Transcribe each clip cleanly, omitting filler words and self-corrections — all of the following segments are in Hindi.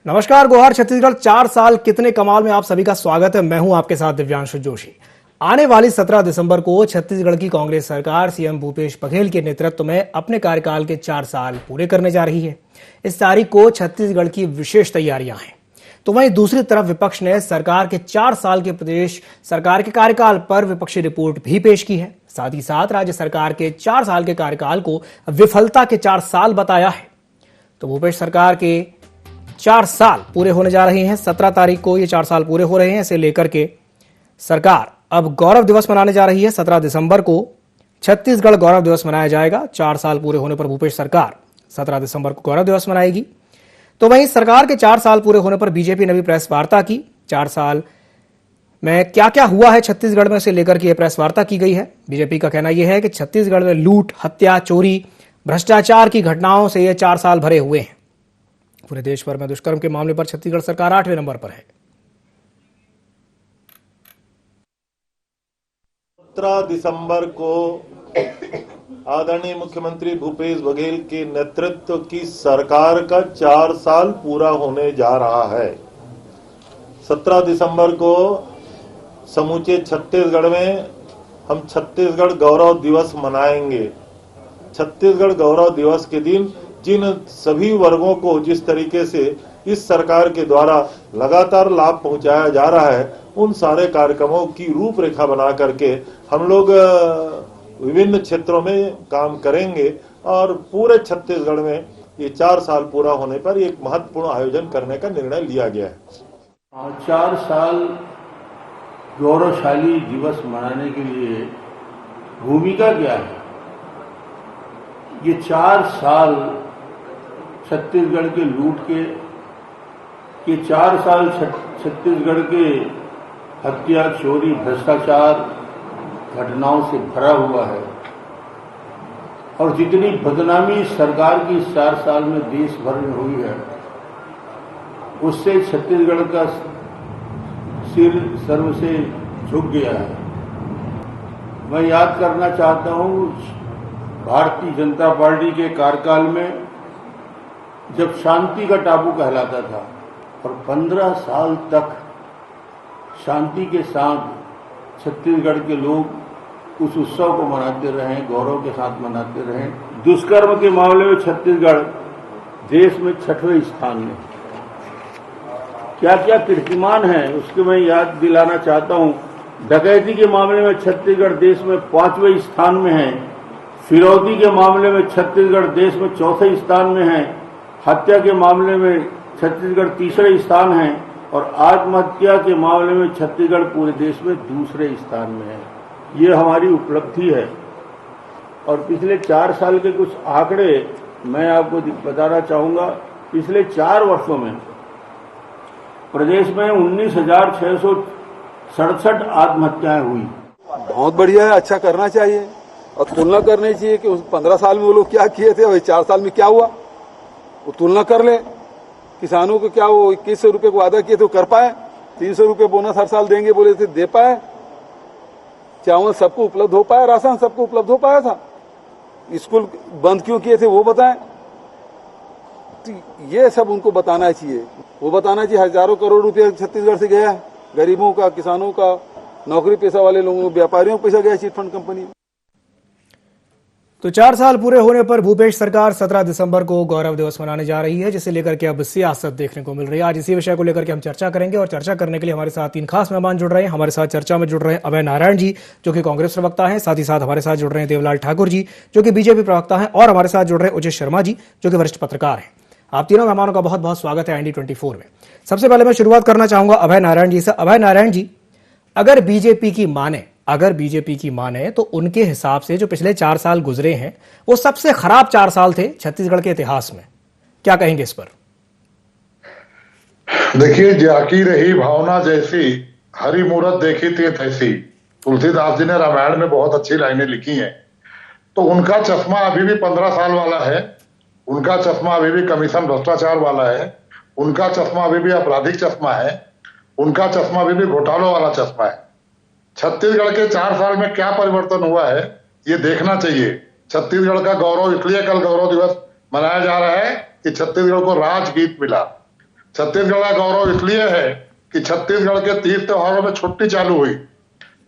नमस्कार, गोहार छत्तीसगढ़ 4 साल कितने कमाल में आप सभी का स्वागत है। मैं हूं आपके साथ दिव्यांशु जोशी। आने वाली 17 दिसंबर को छत्तीसगढ़ की कांग्रेस सरकार सीएम भूपेश बघेल के नेतृत्व में अपने कार्यकाल के 4 साल पूरे करने जा रही है। इस तारीख को छत्तीसगढ़ की विशेष तैयारियां हैं। तो वहीं दूसरी तरफ विपक्ष ने सरकार के 4 साल के प्रदेश सरकार के कार्यकाल पर विपक्षी रिपोर्ट भी पेश की है। साथ ही साथ राज्य सरकार के 4 साल के कार्यकाल को विफलता के 4 साल बताया है। तो भूपेश सरकार के 4 साल पूरे होने जा रहे हैं। 17 तारीख को ये 4 साल पूरे हो रहे हैं। इसे लेकर के सरकार अब गौरव दिवस मनाने जा रही है। 17 दिसंबर को छत्तीसगढ़ गौरव दिवस मनाया जाएगा। 4 साल पूरे होने पर भूपेश सरकार 17 दिसंबर को गौरव दिवस मनाएगी। तो वहीं सरकार के 4 साल पूरे होने पर बीजेपी ने भी प्रेस वार्ता की। 4 साल में क्या क्या हुआ है छत्तीसगढ़ में, उसे लेकर के प्रेस वार्ता की गई है। बीजेपी का कहना यह है कि छत्तीसगढ़ में लूट, हत्या, चोरी, भ्रष्टाचार की घटनाओं से ये 4 साल भरे हुए हैं। पूरे देश भर में दुष्कर्म के मामले पर छत्तीसगढ़ सरकार 8वें नंबर पर है। 17 दिसंबर को आदरणीय मुख्यमंत्री भूपेश बघेल के नेतृत्व की सरकार का 4 साल पूरा होने जा रहा है। 17 दिसंबर को समूचे छत्तीसगढ़ में हम छत्तीसगढ़ गौरव दिवस मनाएंगे। छत्तीसगढ़ गौरव दिवस के दिन जिन सभी वर्गों को जिस तरीके से इस सरकार के द्वारा लगातार लाभ पहुंचाया जा रहा है, उन सारे कार्यक्रमों की रूपरेखा बना करके हम लोग विभिन्न क्षेत्रों में काम करेंगे और पूरे छत्तीसगढ़ में ये 4 साल पूरा होने पर एक महत्वपूर्ण आयोजन करने का निर्णय लिया गया है। 4 साल गौरवशाली दिवस मनाने के लिए भूमिका क्या है? ये 4 साल छत्तीसगढ़ के लूट के, ये 4 साल छत्तीसगढ़ के हत्या, चोरी, भ्रष्टाचार घटनाओं से भरा हुआ है। और जितनी बदनामी सरकार की 4 साल में देश भर में हुई है, उससे छत्तीसगढ़ का सिर सर्व से झुक गया है। मैं याद करना चाहता हूं, भारतीय जनता पार्टी के कार्यकाल में जब शांति का टापू कहलाता था और 15 साल तक शांति के साथ छत्तीसगढ़ के लोग उस उत्सव को मनाते रहे, गौरव के साथ मनाते रहे। दुष्कर्म के मामले में छत्तीसगढ़ देश में 6वें स्थान में। क्या क्या कीर्तिमान है उसके मैं याद दिलाना चाहता हूं। डकैती के मामले में छत्तीसगढ़ देश में 5वें स्थान में है। फिरौती के मामले में छत्तीसगढ़ देश में 4थे स्थान में है। हत्या के मामले में छत्तीसगढ़ 3रे स्थान है और आत्महत्या के मामले में छत्तीसगढ़ पूरे देश में 2रे स्थान में है। ये हमारी उपलब्धि है। और पिछले 4 साल के कुछ आंकड़े मैं आपको बताना चाहूंगा। पिछले 4 वर्षों में प्रदेश में 19,667 आत्महत्याएं हुई। बहुत बढ़िया है, अच्छा करना चाहिए और तुलना करनी चाहिए कि उस 15 साल में वो लोग क्या किए थे और 4 साल में क्या हुआ, वो तुलना कर ले। किसानों को क्या वो 2100 रुपये को वादा किए थे वो कर पाए? 300 रुपये बोनस हर साल देंगे बोले थे, दे पाए? चावल सबको उपलब्ध हो पाया? राशन सबको उपलब्ध हो पाया था? स्कूल बंद क्यों किए थे वो बताएं। तो ये सब उनको बताना चाहिए। वो बताना चाहिए हजारों करोड़ रुपये छत्तीसगढ़ से गया, गरीबों का, किसानों का, नौकरी पेशा वाले लोगों, व्यापारियों को पैसा गया चिटफंड कंपनी। तो 4 साल पूरे होने पर भूपेश सरकार 17 दिसंबर को गौरव दिवस मनाने जा रही है, जिसे लेकर के अब सियासत देखने को मिल रही है। आज इसी विषय को लेकर के हम चर्चा करेंगे और चर्चा करने के लिए हमारे साथ 3 खास मेहमान जुड़ रहे हैं। हमारे साथ चर्चा में जुड़ रहे हैं अभय नारायण जी, जो कि कांग्रेस प्रवक्ता हैं। साथ ही साथ हमारे साथ जुड़ रहे हैं देवलाल ठाकुर जी, जो कि बीजेपी प्रवक्ता हैं। और हमारे साथ जुड़ रहे हैं उचित शर्मा जी, जो कि वरिष्ठ पत्रकार हैं। आप तीनों मेहमानों का बहुत बहुत स्वागत है IND24 में। सबसे पहले मैं शुरुआत करना चाहूंगा अभय नारायण जी से। अभय नारायण जी, अगर बीजेपी की माने तो उनके हिसाब से जो पिछले 4 साल गुजरे हैं वो सबसे खराब 4 साल थे छत्तीसगढ़ के इतिहास में। क्या कहेंगे इस पर? देखिए, जाकी रही भावना जैसी, हरी मूरत देखी थी तैसी, तुलसीदास जी ने रामायण में बहुत अच्छी लाइनें लिखी हैं। तो उनका चश्मा अभी भी 15 साल वाला है, उनका चश्मा अभी भी कमीशन भ्रष्टाचार वाला है, उनका चश्मा अभी भी आपराधिक चश्मा है, उनका चश्मा अभी भी घोटालों वाला चश्मा है। छत्तीसगढ़ के 4 साल में क्या परिवर्तन हुआ है ये देखना चाहिए। छत्तीसगढ़ का गौरव इसलिए कल गौरव दिवस मनाया जा रहा है कि छत्तीसगढ़ को राजगीत मिला। छत्तीसगढ़ का गौरव इसलिए है कि छत्तीसगढ़ के 30 त्योहारों में छुट्टी चालू हुई।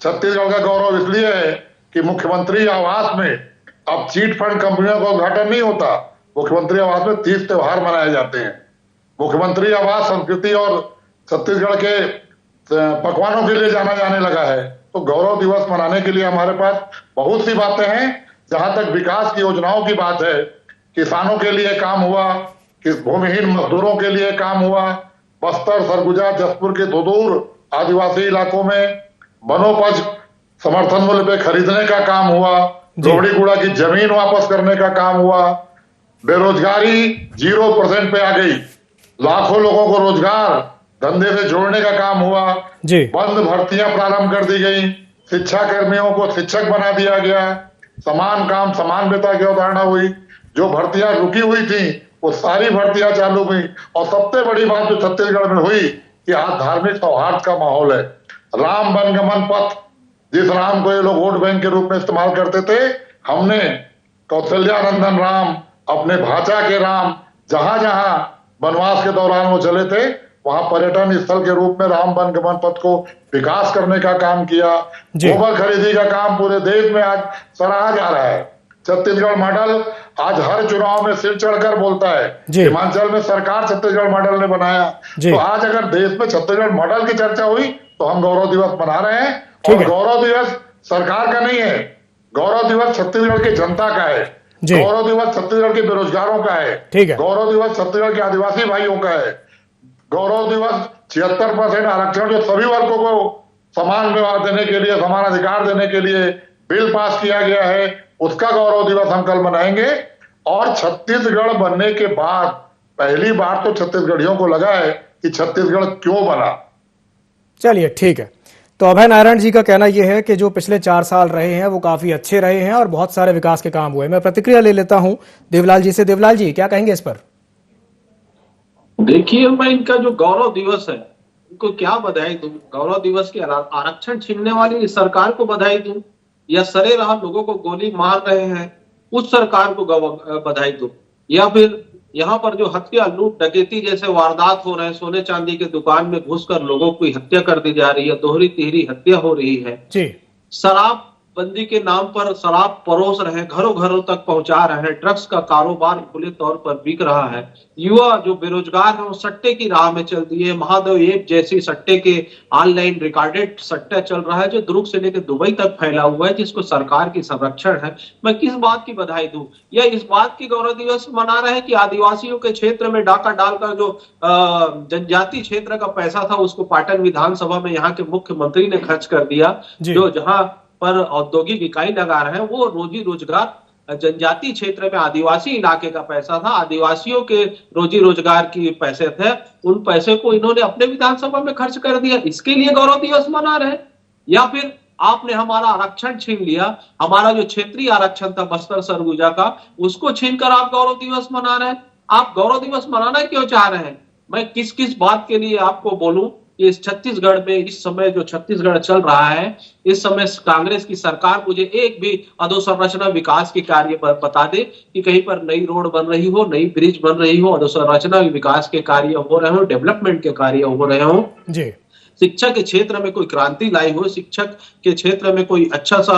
छत्तीसगढ़ का गौरव इसलिए है कि मुख्यमंत्री आवास में अब चीट फंड कंपनियों का उद्घाटन नहीं होता, मुख्यमंत्री आवास में 30 त्योहार मनाए जाते हैं। मुख्यमंत्री आवास संस्कृति और छत्तीसगढ़ के पकवानों के लिए जाना जाने लगा है। तो गौरव दिवस मनाने के लिए हमारे पास बहुत सी बातें हैं। जहां तक विकास की योजनाओं की बात है, किसानों के लिए काम हुआ, भूमिहीन मजदूरों के लिए काम हुआ, बस्तर, सरगुजा, जसपुर के सुदूर आदिवासी इलाकों में वनोपज समर्थन मूल्य पे खरीदने का काम हुआ, रोहड़ीगुड़ा की जमीन वापस करने का काम हुआ, बेरोजगारी 0% पे आ गई, लाखों लोगों को रोजगार धंधे से जोड़ने का काम हुआ, बंद भर्तियां प्रारंभ कर दी गई, शिक्षा कर्मियों को शिक्षक बना दिया गया, समान काम समान वेतन की अवधारणा हुई, जो भर्तियां रुकी हुई थी वो सारी भर्तियां चालू हुई। और सबसे बड़ी बात जो छत्तीसगढ़ में हुई कि आज धार्मिक सौहार्द का माहौल है। राम वनगमन पथ, जिस राम को ये लोग वोट बैंक के रूप में इस्तेमाल करते थे, हमने कौशल्यानंदन राम, अपने भाषा के राम, जहां जहां वनवास के दौरान वो चले थे वहां पर्यटन स्थल के रूप में राम वनगमन पथ को विकास करने का काम किया। गोबर खरीदी का काम पूरे देश में आज सराहा जा रहा है। छत्तीसगढ़ मॉडल आज हर चुनाव में सिर चढ़कर बोलता है। हिमाचल में सरकार छत्तीसगढ़ मॉडल ने बनाया, तो आज अगर देश में छत्तीसगढ़ मॉडल की चर्चा हुई तो हम गौरव दिवस मना रहे हैं। और गौरव दिवस सरकार का नहीं है, गौरव दिवस छत्तीसगढ़ की जनता का है, गौरव दिवस छत्तीसगढ़ के बेरोजगारों का है, गौरव दिवस छत्तीसगढ़ के आदिवासी भाइयों का है, गौरव दिवस 76% आरक्षण जो सभी वर्गों को समान व्यवहार देने के लिए, समान अधिकार देने के लिए बिल पास किया गया है, उसका गौरव दिवस हम कल मनाएंगे। और छत्तीसगढ़ बनने के बाद पहली बार तो छत्तीसगढ़ियों को लगा है कि छत्तीसगढ़ क्यों बना। चलिए ठीक है। तो अभय नारायण जी का कहना यह है कि जो पिछले 4 साल रहे हैं वो काफी अच्छे रहे हैं और बहुत सारे विकास के काम हुए। मैं प्रतिक्रिया ले लेता हूं देवलाल जी से। देवलाल जी क्या कहेंगे इस पर? देखिए, मैं इनका जो गौरव दिवस है उनको क्या बधाई दूं? गौरव दिवस के आरक्षण छीनने वाली सरकार को बधाई दूं या सरेराह लोगों को गोली मार रहे हैं उस सरकार को बधाई दूं, या फिर यहाँ पर जो हत्या, लूट, डकैती जैसे वारदात हो रहे हैं, सोने चांदी के दुकान में घुसकर लोगों की हत्या कर दी जा रही है, दोहरी तिहरी हत्या हो रही है, शराब बंदी के नाम पर शराब परोस रहे हैं, घरों घरों तक पहुंचा रहे हैं, ड्रग्स का कारोबार खुले तौर पर बिक रहा है, युवा जो बेरोजगार है वो सट्टे की राह में चल दिए, महादेव ऐप जैसी सट्टे के ऑनलाइन रिकॉर्डेड सट्टा चल रहा है जो दुर्ग से लेकर दुबई तक फैला हुआ है, जिसको सरकार की संरक्षण है। मैं किस बात की बधाई दूं? या इस बात की गौरव दिवस मना रहे हैं कि आदिवासियों के क्षेत्र में डाका डालकर जो जनजाति क्षेत्र का पैसा था उसको पाटन विधानसभा में यहाँ के मुख्यमंत्री ने खर्च कर दिया, जो जहां पर औद्योगिक इकाई लगा रहे हैं वो रोजी रोजगार जनजाति क्षेत्र में आदिवासी इलाके का पैसा था, आदिवासियों के रोजी रोजगार की पैसे थे, उन पैसे को इन्होंने अपने विधानसभा में खर्च कर दिया, इसके लिए गौरव दिवस मना रहे? या फिर आपने हमारा आरक्षण छीन लिया, हमारा जो क्षेत्रीय आरक्षण था बस्तर सरगुजा का, उसको छीनकर आप गौरव दिवस मना रहे हैं? आप गौरव दिवस मनाना क्यों चाह रहे हैं? मैं किस किस बात के लिए आपको बोलूं? इस छत्तीसगढ़ में इस समय जो छत्तीसगढ़ चल रहा है, इस समय कांग्रेस की सरकार मुझे एक भी अधोसंरचना विकास के कार्य बता दे कि कहीं पर नई रोड बन रही हो, नई ब्रिज बन रही हो, अधोसंरचना विकास के कार्य हो रहे हो, डेवलपमेंट के कार्य हो रहे हो, शिक्षा के क्षेत्र में कोई क्रांति लाई हो, शिक्षक के क्षेत्र में कोई अच्छा सा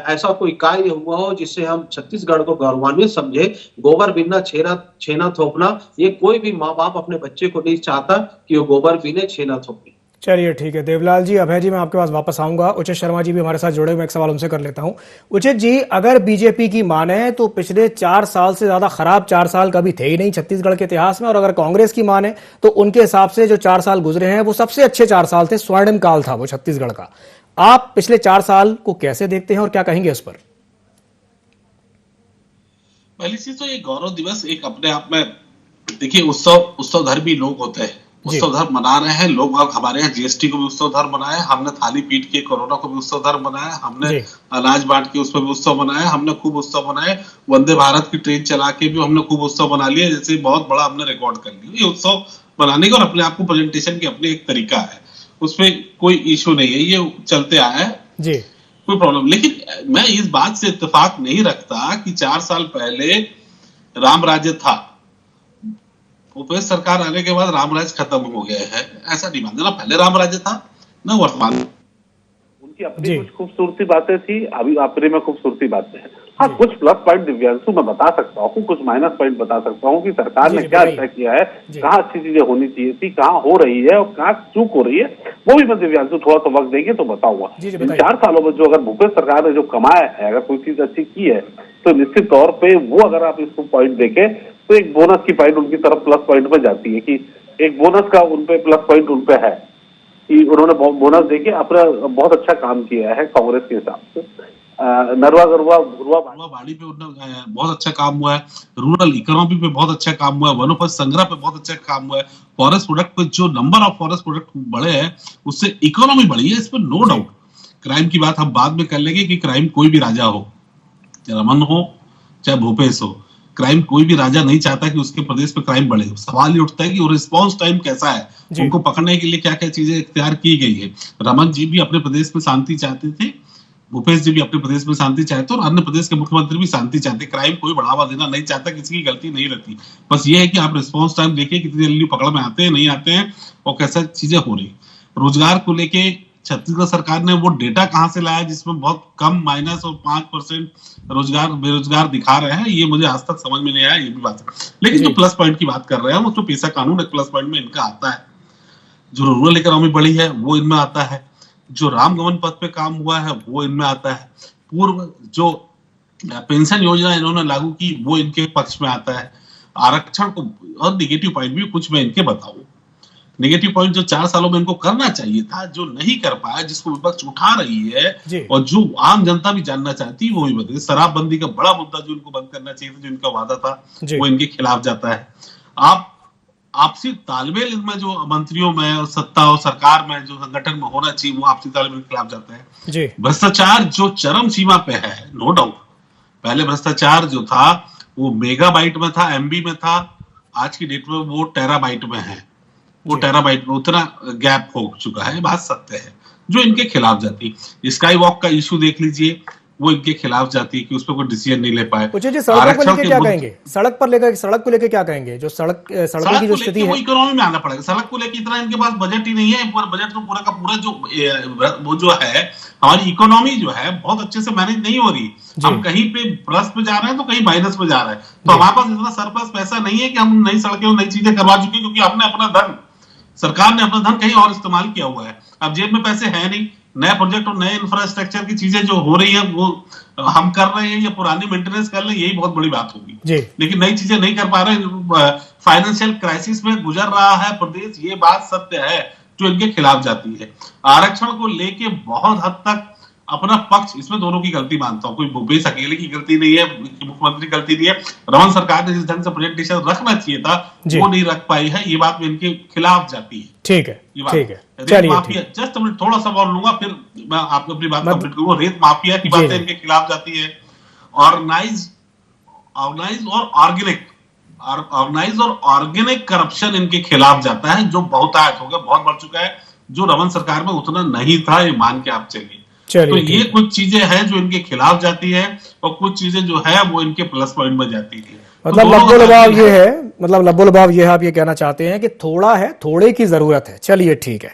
ऐसा कोई कार्य हुआ हो जिससे हम छत्तीसगढ़ को गौरवान्वित समझे। गोबर बिना छेना थोपना, ये कोई भी माँ बाप अपने बच्चे को नहीं चाहता कि वो गोबर बिने छेना थोपे। चलिए ठीक है देवलाल जी। अभय जी मैं आपके पास वापस आऊंगा। उचित शर्मा जी भी हमारे साथ जुड़े, मैं एक सवाल उनसे कर लेता हूं। उचित जी, अगर बीजेपी की माने तो पिछले 4 साल से ज्यादा खराब 4 साल कभी थे ही नहीं छत्तीसगढ़ के इतिहास में, और अगर कांग्रेस की माने तो उनके हिसाब से जो 4 साल गुजरे हैं वो सबसे अच्छे 4 साल थे, स्वर्णिम काल था वो छत्तीसगढ़ का। आप पिछले 4 साल को कैसे देखते हैं और क्या कहेंगे इस पर? पहली चीज तो ये गौरव दिवस एक अपने आप में, देखिए उत्सव धर्मी लोग होते हैं, उत्सव धर्म मना रहे हैं लोग। हमारे यहाँ जीएसटी को भी उत्सव धर्म मनाया, हमने थाली पीट के कोरोना को भी उत्सव धर्म मनाया, हमने अनाज बांट के उसमें भी उत्सव मनाया, हमने खूब उत्सव मनाए, वंदे भारत की ट्रेन चला के भी हमने खूब उत्सव मना लिया, जैसे बहुत बड़ा हमने रिकॉर्ड कर लिया। ये उत्सव मनाने का और अपने आप को प्रेजेंटेशन की अपने एक तरीका है, उसमें कोई इशू नहीं है, ये चलते आया है जी, कोई प्रॉब्लम। लेकिन मैं इस बात से इत्तेफाक नहीं रखता कि 4 साल पहले राम राज्य था, भूपेश सरकार आने के बाद रामराज खत्म हो गया है, ऐसा नहीं मानना। पहले रामराज था ना वर्तमान। उनकी अपनी कुछ खूबसूरती बातें थी, अभी अपने में खूबसूरती बातें हैं। हाँ, कुछ प्लस पॉइंट दिव्यांशु मैं बता सकता हूँ, कुछ माइनस पॉइंट बता सकता हूँ कि सरकार ने क्या अच्छा किया है, कहाँ अच्छी चीजें होनी चाहिए थी, कहाँ हो रही है और कहाँ चूक हो रही है, वो भी मैं दिव्यांशु थोड़ा सा वक्त देंगे तो बताऊंगा। इन 4 सालों में जो अगर भूपेश सरकार ने जो कमाया है, अगर कोई चीज अच्छी की है तो निश्चित तौर पे वो अगर आप इसको पॉइंट देखें तो एक बोनस की पॉइंट उनकी तरफ प्लस पॉइंट में जाती है कि एक बोनस का उनपे प्लस पॉइंट उनपे है कि उन्होंने बोनस देके अपना बहुत अच्छा काम किया है कांग्रेस के हिसाब से। नरवा गरवा भुरवा बाड़ी पे उन्होंने बहुत अच्छा काम हुआ है, रूरल इकोनॉमी पे बहुत अच्छा काम हुआ है, वनोपज संग्रह पे बहुत अच्छा काम हुआ है, फॉरेस्ट प्रोडक्ट पे जो नंबर ऑफ फॉरेस्ट प्रोडक्ट बढ़े हैं उससे इकोनॉमी बढ़ी है, इस पर नो डाउट। क्राइम की बात हम बाद में कर लेंगे कि क्राइम कोई भी राजा हो, चाहे रमन हो चाहे भूपेश हो, क्राइम कोई भी राजा नहीं चाहता कि उसके प्रदेश पे क्राइम बढ़े। सवाल ये उठता है कि वो रिस्पॉन्स टाइम कैसा है, उनको पकड़ने के लिए क्या क्या चीजें इख्तियार की गई है। रमन जी भी अपने प्रदेश में शांति चाहते थे, भूपेश जी भी अपने प्रदेश में शांति चाहते और अन्य प्रदेश के मुख्यमंत्री भी शांति चाहते। क्राइम कोई बढ़ावा देना नहीं चाहता, किसी की गलती नहीं रहती, बस ये है कि आप रिस्पॉन्स टाइम देखिए कितनी जल्दी पकड़ में आते हैं, नहीं आते हैं और कैसा चीजें हो रही। रोजगार को लेके छत्तीसगढ़ सरकार ने वो डेटा कहां से लाया जिसमें बहुत कम माइनस और 5% रोजगार बेरोजगार दिखा रहे हैं, ये मुझे आज तक समझ में नहीं आया, ये भी बात है। लेकिन जो प्लस पॉइंट की बात कर रहे हैं उसमें पेशा कानून एक प्लस पॉइंट में इनका आता है, जो रूरल इकोनॉमी बढ़ी है वो इनमें आता है, जो रामगमन पथ पे काम हुआ है वो इनमें आता है, पूर्व जो पेंशन योजना इन्होंने लागू की वो इनके पक्ष में आता है। आरक्षण को और निगेटिव पॉइंट भी कुछ मैं इनके बताऊं। नेगेटिव पॉइंट जो 4 सालों में इनको करना चाहिए था, जो नहीं कर पाया, जिसको विपक्ष उठा रही है और जो आम जनता भी जानना चाहती है वो भी बताइए। शराबबंदी का बड़ा मुद्दा जो इनको बंद करना चाहिए था, जो इनका वादा था, वो इनके खिलाफ जाता है। आप आपसी तालमेल इनमें जो मंत्रियों में और सत्ता और सरकार में जो संगठन में होना चाहिए वो आपसी तालमेल के खिलाफ जाता है। भ्रष्टाचार जो चरम सीमा पे है, नो डाउट। पहले भ्रष्टाचार जो था वो मेगाबाइट में था, एमबी में था, आज की डेट में वो टेराबाइट में है, वो टेराबाइट में उतना गैप हो चुका है, बात सत्य है, जो इनके खिलाफ जाती। स्काई वॉक का इशू देख लीजिए, वो इनके खिलाफ जाती है कि उस पर कोई डिसीजन नहीं ले पाए। जी, सड़कों को लेकर क्या कहेंगे? सड़क को लेकर क्या कहेंगे? जो सड़कों की जो स्थिति है, वो इकोनॉमी में आना पड़ेगा। सड़क को लेकर इतना इनके पास बजट ही नहीं है, बजट तो पूरा का पूरा जो वो जो है हमारी इकोनॉमी जो है बहुत अच्छे से मैनेज नहीं हो रही। हम कहीं पे प्लस पे जा रहे हैं तो कहीं माइनस पे जा रहे हैं, तो हमारे पास इतना सरप्लस पैसा नहीं है कि हम नई सड़कें और नई चीजें करवा चुके, क्योंकि हमने अपना धन, सरकार ने अपना धन कहीं और इस्तेमाल किया हुआ है। अब जेब में पैसे है नहीं, नए प्रोजेक्ट और नए इंफ्रास्ट्रक्चर की चीजें जो हो रही है वो हम कर रहे हैं या पुरानी मेंटेनेंस कर रहे हैं, यही बहुत बड़ी बात होगी। लेकिन नई चीजें नहीं कर पा रहे, फाइनेंशियल क्राइसिस में गुजर रहा है प्रदेश, ये बात सत्य है जो इनके खिलाफ जाती है। आरक्षण को लेके बहुत हद तक अपना पक्ष, इसमें दोनों की गलती मानता हूं, कोई भूपेश अकेले की गलती नहीं है, मुख्यमंत्री गलती नहीं है। रमन सरकार ने जिस ढंग से प्रेजेंटेशन रखना चाहिए था वो नहीं रख पाई है, ये बात में इनके खिलाफ जाती है। ठीक है, ठीक है, चलिए जस्ट थोड़ा सा और लूंगा फिर मैं आपको अपनी बात कंप्लीट करूंगा। रेत माफिया की बातें इनके खिलाफ जाती है। ऑर्गेनाइज और ऑर्गेनिक करप्शन इनके खिलाफ जाता है, जो बहुतायत हो गया, बहुत बढ़ चुका है, जो रमन सरकार में उतना नहीं था, ये मान के आप चलिए। तो ये कुछ चीजें हैं जो इनके खिलाफ जाती है और कुछ चीजें जो है वो इनके प्लस पॉइंट में जाती है। मतलब लब्बो-लबाव ये है, आप ये कहना चाहते हैं कि थोड़ा है, थोड़े की जरूरत है। चलिए ठीक है।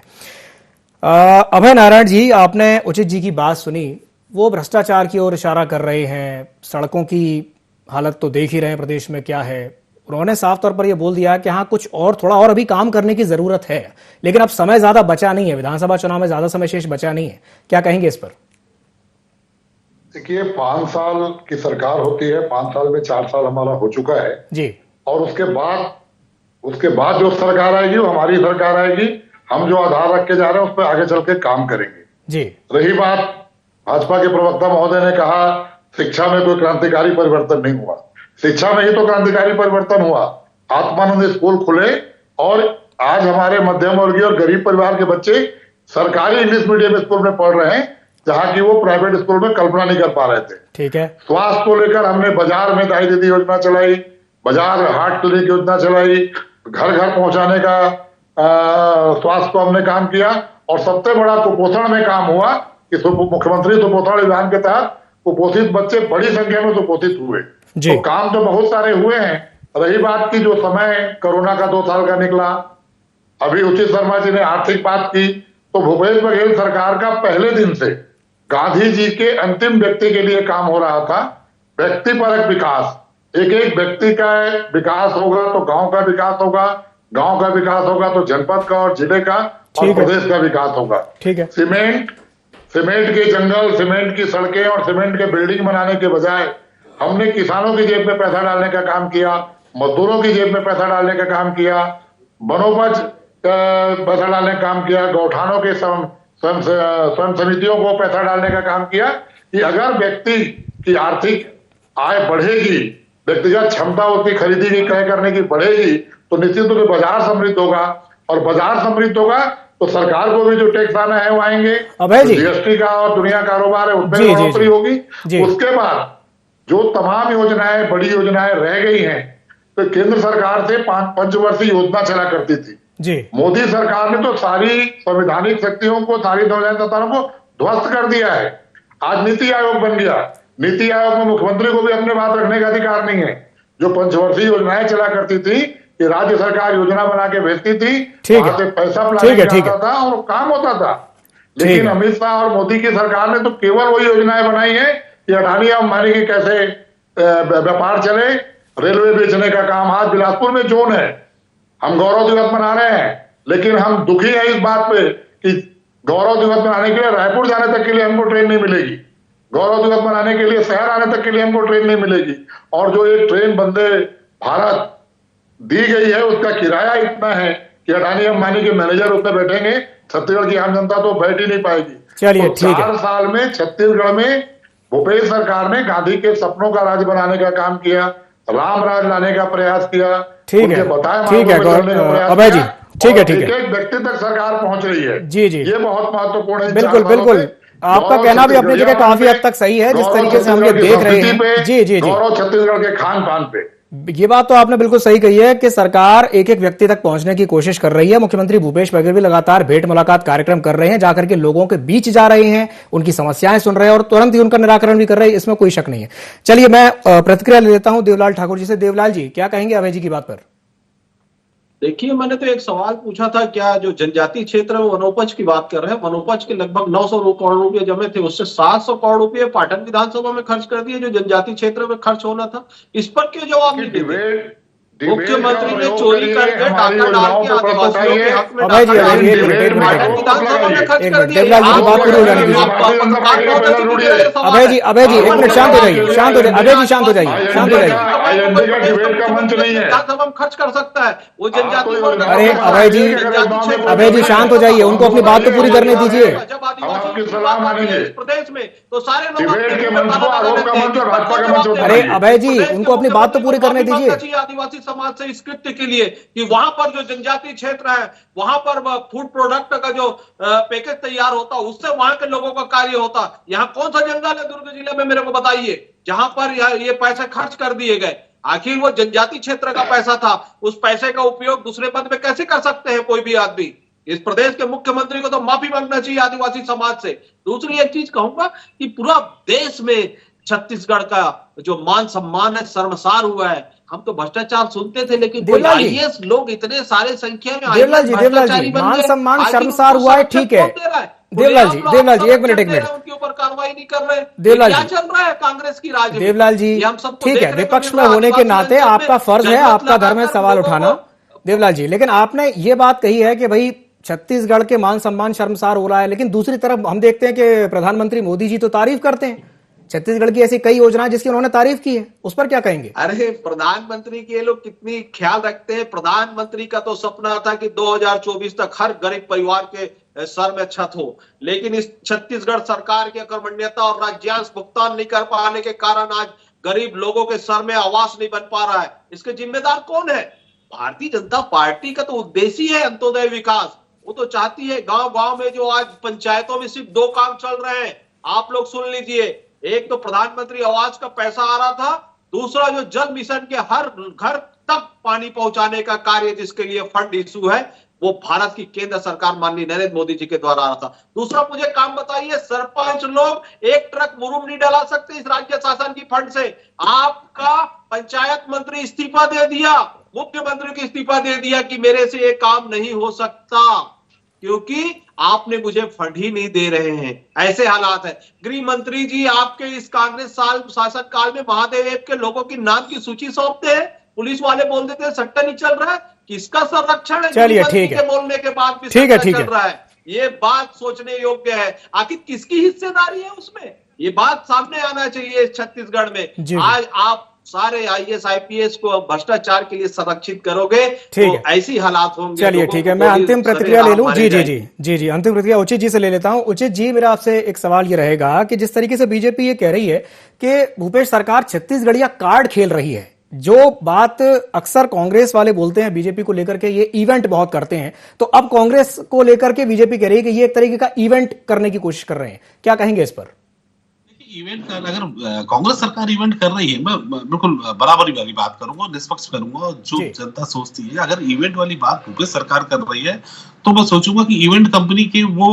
अभय नारायण जी, आपने उचित जी की बात सुनी, वो भ्रष्टाचार की ओर इशारा कर रहे हैं, सड़कों की हालत तो देख ही रहे हैं प्रदेश में क्या है। उन्होंने साफ तौर पर यह बोल दिया कि हाँ कुछ और थोड़ा और अभी काम करने की जरूरत है, लेकिन अब समय ज्यादा बचा नहीं है, विधानसभा चुनाव में ज्यादा समय शेष बचा नहीं है। क्या कहेंगे इस पर? देखिए, 5 साल की सरकार होती है, 5 साल में 4 साल हमारा हो चुका है जी, और उसके बाद जो सरकार आएगी वो हमारी सरकार आएगी। हम जो आधार रख के जा रहे हैं उस पर आगे चल के काम करेंगे जी। रही बात, भाजपा के प्रवक्ता महोदय ने कहा शिक्षा में कोई क्रांतिकारी परिवर्तन नहीं हुआ, शिक्षा में ही तो क्रांतिकारी परिवर्तन हुआ। आत्मानंद स्कूल खुले और आज हमारे मध्यम वर्गीय और गरीब परिवार के बच्चे सरकारी इंग्लिश मीडियम स्कूल में पढ़ रहे हैं, जहां की वो प्राइवेट स्कूल में कल्पना नहीं कर पा रहे थे। ठीक है। स्वास्थ्य को लेकर हमने बाजार में दाई दीदी योजना चलाई, बाजार हाट क्लिनिक योजना चलाई, घर घर पहुंचाने का स्वास्थ्य को हमने काम किया, और सबसे बड़ा कुपोषण में काम हुआ कि मुख्यमंत्री सुपोषण अभियान के तहत कुपोषित बच्चे बड़ी संख्या में कुपोषित हुए। तो काम तो बहुत सारे हुए हैं, रही बात की जो समय कोरोना का 2 साल का निकला, अभी उचित शर्मा जी ने आर्थिक बात की, तो भूपेश बघेल सरकार का पहले दिन से गांधी जी के अंतिम व्यक्ति के लिए काम हो रहा था। व्यक्तिपरक विकास, एक एक व्यक्ति का विकास होगा तो गांव का विकास होगा, गांव का विकास होगा तो जनपद का और जिले का और प्रदेश का विकास होगा। ठीक है। सीमेंट के जंगल, सीमेंट की सड़कें और सीमेंट के बिल्डिंग बनाने के बजाय हमने किसानों की जेब में पैसा डालने का काम किया, मजदूरों की जेब में पैसा डालने का काम किया, वनोपज पैसा डालने का काम किया, गौठानों के स्वयं समितियों को पैसा डालने का काम किया कि अगर व्यक्ति की आर्थिक आय बढ़ेगी, व्यक्तिगत क्षमता उसकी खरीदी की क्रय करने की बढ़ेगी, तो निश्चित रूप से बाजार समृद्ध होगा, और बाजार समृद्ध होगा तो सरकार को भी जो टैक्स आना है वो आएंगे, जीएसटी का और दुनिया कारोबार है उसमें बढ़ोतरी होगी। उसके बाद जो तमाम योजनाएं, बड़ी योजनाएं रह गई हैं, तो केंद्र सरकार से 5 वर्षीय योजना चला करती थी। मोदी सरकार ने तो सारी संवैधानिक शक्तियों को, सारी संविधान को ध्वस्त कर दिया है। आज नीति आयोग बन गया। नीति आयोग में मुख्यमंत्री को भी अपने बात रखने का अधिकार नहीं है। जो 5 वर्षीय योजनाएं चला करती थी कि राज्य सरकार योजना बना के भेजती थी, वहां से पैसा प्लानिंग आता था और काम होता था। लेकिन अमित शाह और मोदी की सरकार ने तो केवल वही योजनाएं बनाई है कि अडानी अंबानी के कैसे व्यापार चले, रेलवे बेचने का काम। आज बिलासपुर में जोन है, हम गौरव दिवस मना रहे हैं, लेकिन हम दुखी हैं इस बात पे कि गौरव दिवस मनाने के लिए रायपुर जाने तक के लिए हमको ट्रेन नहीं मिलेगी, गौरव दिवस मनाने के लिए शहर आने तक के लिए हमको ट्रेन नहीं मिलेगी। और जो एक ट्रेन वंदे भारत दी गई है उसका किराया इतना है कि अडानी अंबानी के मैनेजर उसमें बैठेंगे, छत्तीसगढ़ की आम जनता तो बैठ ही नहीं पाएगी। चलिए, ठीक है। 4 साल में छत्तीसगढ़ में भूपेश सरकार ने गांधी के सपनों का राज्य बनाने का काम किया, राम राज लाने का प्रयास किया। ठीक है, ठीक है अभय जी, ठीक है, ठीक है। एक व्यक्ति तक सरकार पहुंच रही है। जी जी, ये बहुत महत्वपूर्ण है। बिल्कुल बिल्कुल, आपका कहना भी अपनी जगह काफी हद तक सही है, जिस तरीके से हम ये देख रहे हैं। जी जी जी, गौरव छत्तीसगढ़ के खान पान पे, ये बात तो आपने बिल्कुल सही कही है कि सरकार एक एक व्यक्ति तक पहुंचने की कोशिश कर रही है। मुख्यमंत्री भूपेश बघेल भी लगातार भेंट मुलाकात कार्यक्रम कर रहे हैं, जाकर के लोगों के बीच जा रहे हैं, उनकी समस्याएं सुन रहे हैं और तुरंत ही उनका निराकरण भी कर रहे हैं, इसमें कोई शक नहीं है। चलिए, मैं प्रतिक्रिया ले लेता हूं देवलाल ठाकुर जी से। देवलाल जी, क्या कहेंगे अभय जी की बात पर? देखिए, मैंने तो एक सवाल पूछा था, क्या जो जनजातीय क्षेत्र में वनोपज की बात कर रहे हैं, वनोपज के लगभग 900 करोड़ रुपए जमे थे, उससे 700 करोड़ रुपए पाटन विधानसभा में खर्च कर दिए जो जनजातीय क्षेत्र में खर्च होना था। इस पर क्यों जवाब नहीं देते? मुख्यमंत्री ने चोरी करके डाका डाल के आदिवासियों के हक में अभय जी, विधानसभा में खर्च कर दिया। देवलाल जी की बात पूरी हो जाने दीजिए। अभय जी, एक मिनट शांत हो जाइए, शांत हो जाइए अभय जी, शांत हो जाइए, शांत हो जाइए। विधानसभा में खर्च कर सकता है वो जनजाति। अरे अभय जी शांत हो जाइए, उनको अपनी बात तो पूरी करने दीजिए। जब आदिवासी सलाह मानेंगे प्रदेश में तो सारे लोग अरे अभय जी, उनको अपनी बात तो पूरी करने दीजिए। आदिवासी समाज से इस कृत्य के लिए कि वहां पर जो जनजातीय क्षेत्र है वहां पर फूड प्रोडक्ट का जो पैकेज तैयार होता उससे वहां के लोगों का कार्य होता। यहाँ कौन सा जंगल है दुर्ग जिले में, मेरे को बताइए, जहां पर ये पैसे खर्च कर दिए गए? आखिर वो जनजातीय क्षेत्र का पैसा था, उस पैसे का उपयोग दूसरे पद पे कैसे कर सकते हैं कोई भी आदमी? इस प्रदेश के मुख्यमंत्री को तो माफी मांगना चाहिए आदिवासी समाज से। दूसरी एक चीज कहूंगा कि पूरा देश में छत्तीसगढ़ का जो मान सम्मान है शर्मसार हुआ है। हम तो भ्रष्टाचार सुनते थे, लेकिन कोई आईएएस लोग इतने सारे संख्या में देवलाल जी मान सम्मान शर्मसार हुआ है, ठीक है। देवलाल जी, एक मिनट उनके ऊपर कार्रवाई नहीं कर रहे। देवलाल क्या जी, चल रहा है कांग्रेस की राज में? देवलाल जी, ठीक है, विपक्ष में होने के नाते आपका फर्ज है, आपका धर्म है सवाल उठाना, देवलाल जी। लेकिन आपने ये बात कही है कि भाई छत्तीसगढ़ के मान सम्मान शर्मसार हो रहा है, लेकिन दूसरी तरफ हम देखते हैं कि प्रधानमंत्री मोदी जी तो तारीफ करते हैं छत्तीसगढ़ की ऐसी कई योजनाएं जिसकी उन्होंने तारीफ की है, उस पर क्या कहेंगे? अरे प्रधानमंत्री के लोग कितनी ख्याल रखते हैं। प्रधानमंत्री का तो सपना था कि 2024 तक हर गरीब परिवार के सर में छत हो, लेकिन इस छत्तीसगढ़ सरकार की अकर्मण्यता और राज्यांश भुगतान नहीं कर पाने के कारण आज गरीब लोगों के सर में आवास नहीं बन पा रहा है। इसके जिम्मेदार कौन है? भारतीय जनता पार्टी का तो उद्देश्य ही है अंत्योदय विकास। वो तो चाहती है गांव गांव में जो आज पंचायतों में सिर्फ 2 काम चल रहे हैं, आप लोग सुन लीजिए। एक तो प्रधानमंत्री आवास का पैसा आ रहा था, दूसरा जो जल मिशन के हर घर तक पानी पहुंचाने का कार्य जिसके लिए फंड इशू है, वो भारत की केंद्र सरकार माननीय नरेंद्र मोदी जी के द्वारा आ रहा था। दूसरा मुझे काम बताइए, सरपंच लोग एक ट्रक मुरुम नहीं डाला सकते इस राज्य शासन की फंड से। आपका पंचायत मंत्री इस्तीफा दे दिया, मुख्यमंत्री को इस्तीफा दे दिया कि मेरे से ये काम नहीं हो सकता, क्योंकि आपने मुझे फंड ही नहीं दे रहे हैं। ऐसे हालात है। गृह मंत्री जी आपके इस कांग्रेस साल शासन काल में महादेव के लोगों की नाम की सूची सौंपते हैं, पुलिस वाले बोल देते हैं सट्टा नहीं चल रहा है। किसका संरक्षण है? चलिए ठीक है, बोलने के बाद भी ठीक है, चल रहा है। ये बात सोचने योग्य है। आखिर किसकी हिस्सेदारी है उसमें, ये बात सामने आना चाहिए छत्तीसगढ़ में। आज आप सारे आईएएस आईपीएस को भ्रष्टाचार के लिए संरक्षित करोगे तो ऐसी हालात होंगे। चलिए ठीक है, मैं अंतिम प्रतिक्रिया ले लूं। जी, अंतिम प्रतिक्रिया उचित जी से ले लेता हूं। उचित जी, मेरा आपसे एक सवाल ये रहेगा कि जिस तरीके से बीजेपी ये कह रही है कि भूपेश सरकार छत्तीसगढ़िया कार्ड खेल रही है, जो बात अक्सर कांग्रेस वाले बोलते हैं बीजेपी को लेकर के, ये इवेंट बहुत करते हैं, तो अब कांग्रेस को लेकर के बीजेपी कह रही है कि ये एक तरीके का इवेंट करने की कोशिश कर रहे हैं। क्या कहेंगे इस पर? इवेंट का अगर कांग्रेस सरकार इवेंट कर रही है, मैं बिल्कुल बराबरी वाली बात करूंगा, निष्पक्ष करूंगा। जो जनता सोचती है, अगर इवेंट वाली बात भूपेश सरकार कर रही है तो मैं सोचूंगा कि इवेंट कंपनी के वो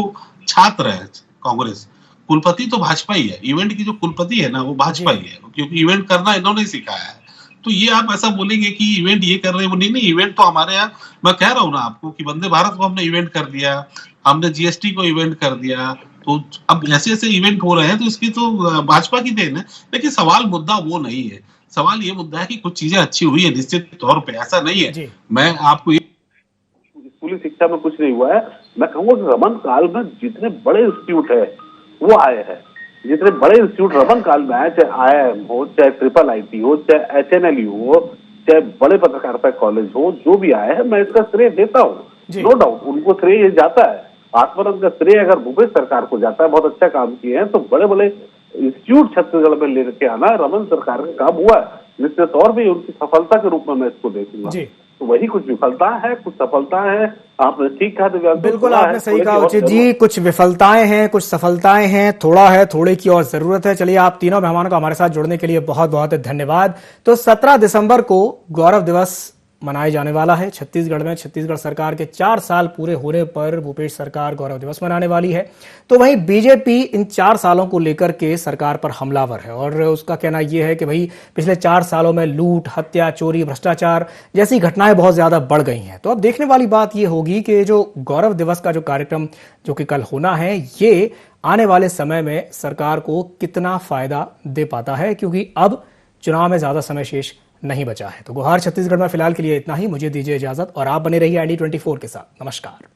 छात्र है कांग्रेस, कुलपति तो भाजपा ही है। इवेंट की जो कुलपति है ना, वो भाजपा ही है, क्योंकि इवेंट करना इन्होंने सिखाया है। तो ये आप ऐसा बोलेंगे कि इवेंट ये कर रहे हैं, वो नहीं, इवेंट तो हमारे यहाँ, मैं कह रहा हूँ ना आपको कि वंदे भारत को हमने इवेंट कर दिया, हमने जीएसटी को इवेंट कर दिया, तो अब ऐसे ऐसे इवेंट हो रहे हैं, तो इसकी तो भाजपा की देन है। लेकिन सवाल मुद्दा वो नहीं है। सवाल ये मुद्दा है कि कुछ चीजें अच्छी हुई है निश्चित तौर पे, ऐसा नहीं है। मैं आपको स्कूली शिक्षा में कुछ नहीं हुआ है। मैं कहूंगा कि रमन काल में जितने बड़े इंस्टीट्यूट है वो आए हैं, जितने बड़े इंस्टीट्यूट रमन काल में आए, चाहे IIM हो, चाहे IIIT हो, चाहे HNLU हो, चाहे बड़े पत्रकारिता कॉलेज हो, जो भी आए हैं, मैं इसका श्रेय देता हूँ, नो डाउट उनको श्रेय ये जाता है। आत्मरंग का श्रेय अगर भूपेश सरकार को जाता है, बहुत अच्छा काम किए हैं, तो बड़े बड़े इंस्टीट्यूट छत्तीसगढ़ में लेके आना रमन सरकार का काम हुआ है, निश्चित तौर पर उनकी सफलता के रूप में मैं इसको देखूंगा। तो वही कुछ विफलता है, कुछ सफलता है। आपने ठीक कहा, बिल्कुल आपने सही कहा उचित जी, कुछ विफलताएं हैं, कुछ सफलताएं हैं, थोड़ा है, थोड़े की और जरूरत है। चलिए, आप तीनों मेहमानों का हमारे साथ जुड़ने के लिए बहुत बहुत धन्यवाद। तो 17 दिसंबर को गौरव दिवस मनाया जाने वाला है छत्तीसगढ़ में। छत्तीसगढ़ सरकार के 4 साल पूरे होने पर भूपेश सरकार गौरव दिवस मनाने वाली है। तो वहीं बीजेपी इन 4 सालों को लेकर के सरकार पर हमलावर है और उसका कहना यह है कि भाई पिछले 4 सालों में लूट, हत्या, चोरी, भ्रष्टाचार जैसी घटनाएं बहुत ज्यादा बढ़ गई हैं। तो अब देखने वाली बात यह होगी कि जो गौरव दिवस का जो कार्यक्रम जो कि कल होना है, ये आने वाले समय में सरकार को कितना फायदा दे पाता है, क्योंकि अब चुनाव में ज्यादा समय शेष नहीं बचा है। तो गुहार छत्तीसगढ़ में फिलहाल के लिए इतना ही। मुझे दीजिए इजाजत और आप बने रहिए ID24 के साथ। नमस्कार।